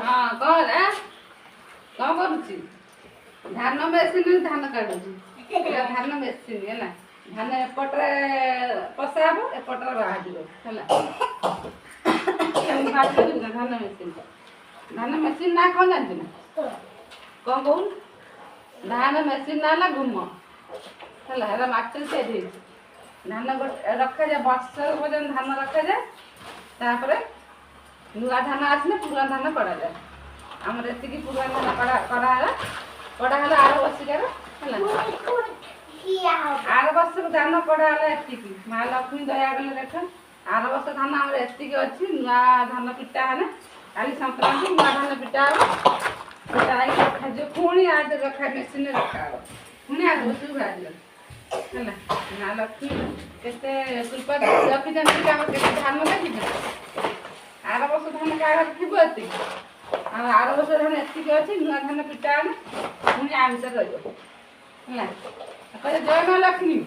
ହଁ କଣ କରୁଛି? ଧାନ ମେସିନ୍ ଧାନ କାଟୁଛି। ଧାନ ମେସିନ୍ ହେଲା। ଧାନ ଏପଟରେ ପଶା ହବ, ଏପଟରେ ବାହାରିବ ହେଲା। ଧାନ ମେସିନ୍। ଧାନ ମେସିନ୍ ନା କଣ ଜାଣିଛୁ ନା? କଣ କହୁନୁ? ଧାନ ମେସିନ୍ ନା ହେଲା ଘୁମ ହେଲା। ଏରା ମାଟିରେ ତିଆରି ହେଇଛି। ଧାନ ରଖାଯାଏ, ବର୍ଷ ପର୍ଯ୍ୟନ୍ତ ଧାନ ରଖାଯାଏ। ତାପରେ ନୂଆ ଧାନ ଆସିଲେ ପୁରୁଣା ଧାନ କଢାଯାଏ। ଆମର ଏତିକି ପୁରୁଣା ଧାନ କଢା ହେଲା ଆର ବର୍ଷିକାର ହେଲା। ଆର ବର୍ଷକୁ ଧାନ କଢା ହେଲା ଏତିକି। ମା ଲକ୍ଷ୍ମୀ ଦୟା କଲେ ଦେଖ, ଆର ବର୍ଷ ଧାନ ଆମର ଏତିକି ଅଛି। ନୂଆ ଧାନ ପିଟା ହେଲେ କାଲି ସଂକ୍ରାନ୍ତି ନୂଆ ଧାନ ପିଟା ହବ। ପିଟା ହେଇକି ରଖାଯିବ। ପୁଣି ଆଦ ମେସିନରେ ରଖାହବ। ପୁଣି ଆଗ ବର୍ଷକୁ ବାହାରିବ ହେଲା। ମା ଲକ୍ଷ୍ମୀ କେତେ କୃପା ରଖିଛନ୍ତି କି ଆମର କେତେ ଧାନ ଦେଖିଛ? ଆର ବର୍ଷ ଧାନ କାହାର ଥିବ ଏତିକି, ଆଉ ଆର ବର୍ଷ ଧାନ ଏତିକି ଅଛି। ନୂଆ ଧାନ ପିଟା ହେଲେ ପୁଣି ଆ ଭିତରେ ରହିବ ହେଲା। କହିଲେ ଜୟ ମା ଲକ୍ଷ୍ମୀ।